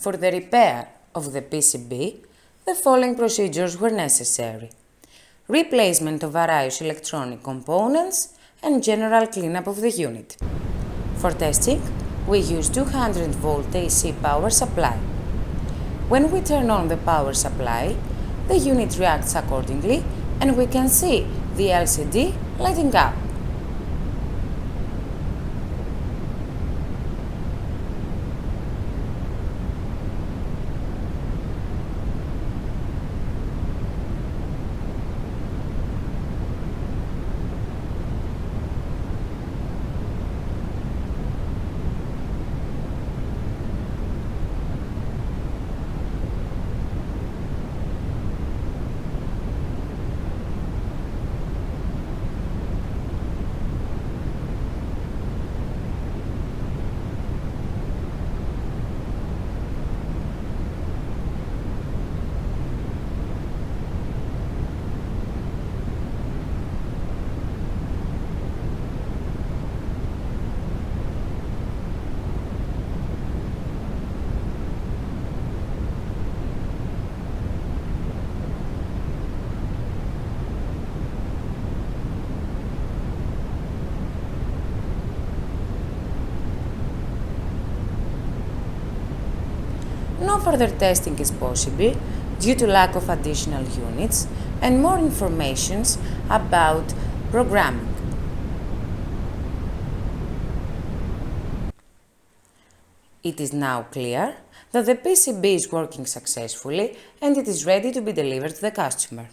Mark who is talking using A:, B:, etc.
A: For the repair of the PCB, the following procedures were necessary: replacement of various electronic components and general cleanup of the unit. For testing, we use 200-volt AC power supply. When we turn on the power supply, the unit reacts accordingly and we can see the LCD lighting up. No further testing is possible due to lack of additional units and more information about programming. It is now clear that the PCB is working successfully and it is ready to be delivered to the customer.